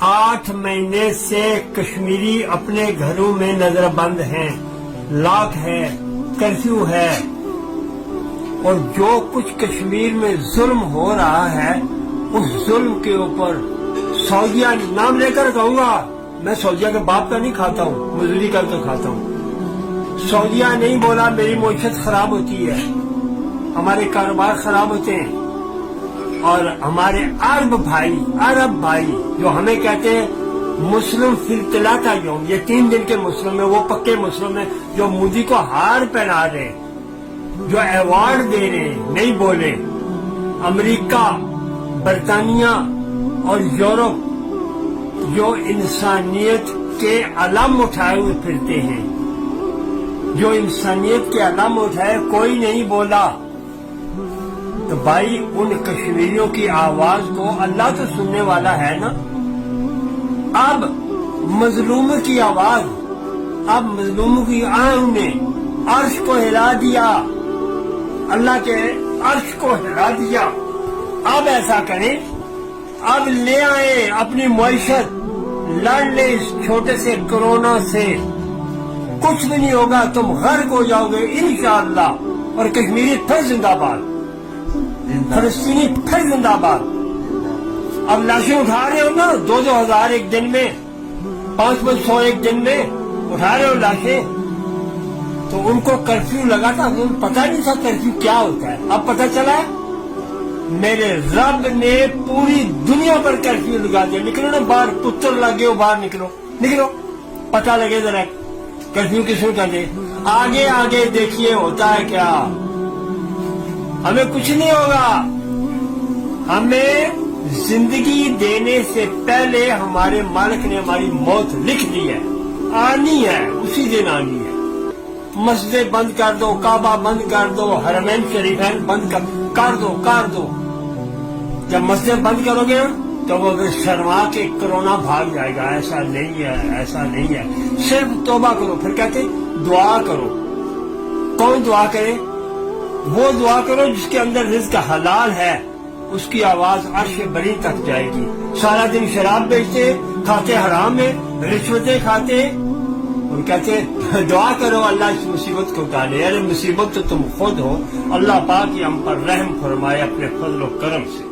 8 महीने से कश्मीरी अपने घरों में नजर बंद हैं, लॉक है, कर्फ्यू है, और जो कुछ कश्मीर में जुल्म हो रहा है उस जुल्म के ऊपर सऊदिया, नाम लेकर कहूंगा, मैं सऊदिया के बाप का नहीं खाता हूँ, मजदूरी कर तो खाता हूँ। सऊदिया नहीं बोला मेरी मईशत खराब होती है, हमारे कारोबार खराब होते हैं, और हमारे अरब भाई जो हमें कहते हैं मुस्लिम फिलतलाता यौम, ये 3 दिन के मुस्लिम है, वो पक्के मुस्लिम है, जो मोदी को हार पहना रहे, जो अवार्ड दे रहे, नहीं बोले। अमेरिका, बरतानिया और यूरोप जो इंसानियत के अलम उठाए हुए फिरते हैं, जो इंसानियत के अलम उठाए, कोई नहीं बोला। तो भाई उन कश्मीरियों की आवाज को अल्लाह तो सुनने वाला है ना। अब मजलूमों की आवाज, अब मजलूमों की आंख ने अर्श को हिला दिया, अल्लाह के अर्श को हिला दिया। अब ऐसा करें, अब ले आए अपनी मईशत, लड़ ले इस छोटे से कोरोना से, कुछ भी नहीं होगा, तुम गर्क हो जाओगे इंशाअल्लाह। और कश्मीरी फिर जिंदाबाद, फलस्तीनी फिर जिंदाबाद। अब लाशें उठा रहे हो ना, 2-2 हजार एक दिन में, 500 एक दिन में उठा रहे हो लाशें। तो उनको कर्फ्यू लगा था, उनको पता नहीं था कर्फ्यू क्या होता है, अब पता चला है। मेरे रब ने पूरी दुनिया पर कर्फ्यू लगा दिया। निकलो ना बाहर, पुत्र लगे हो, बाहर निकलो, निकलो, पता लगे जरा कर्फ्यू किसको कहते। आगे आगे देखिए होता है क्या। हमें कुछ नहीं होगा, हमें जिंदगी देने से पहले हमारे मालिक ने हमारी मौत लिख दी है, आनी है, उसी दिन आनी है। मस्जिद बंद कर दो, काबा बंद कर दो, हरमैन शरीफैन बंद कर दो। जब मस्जिद बंद करोगे तो वो शर्मा के कोरोना भाग जाएगा। ऐसा नहीं है, ऐसा नहीं है। सिर्फ तौबा करो। फिर कहते दुआ करो। कौन दुआ करे? वो दुआ करो जिसके अंदर रिज़्क हलाल है, उसकी आवाज अर्श बरी तक जाएगी। सारा दिन शराब बेचते, खाते हराम में, रिश्वतें खाते, और कहते दुआ करो अल्लाह इस मुसीबत को टाले। अरे मुसीबत तो तुम खुद हो, अल्लाह पाक ही हम पर रहम फरमाए अपने फजल व करम से।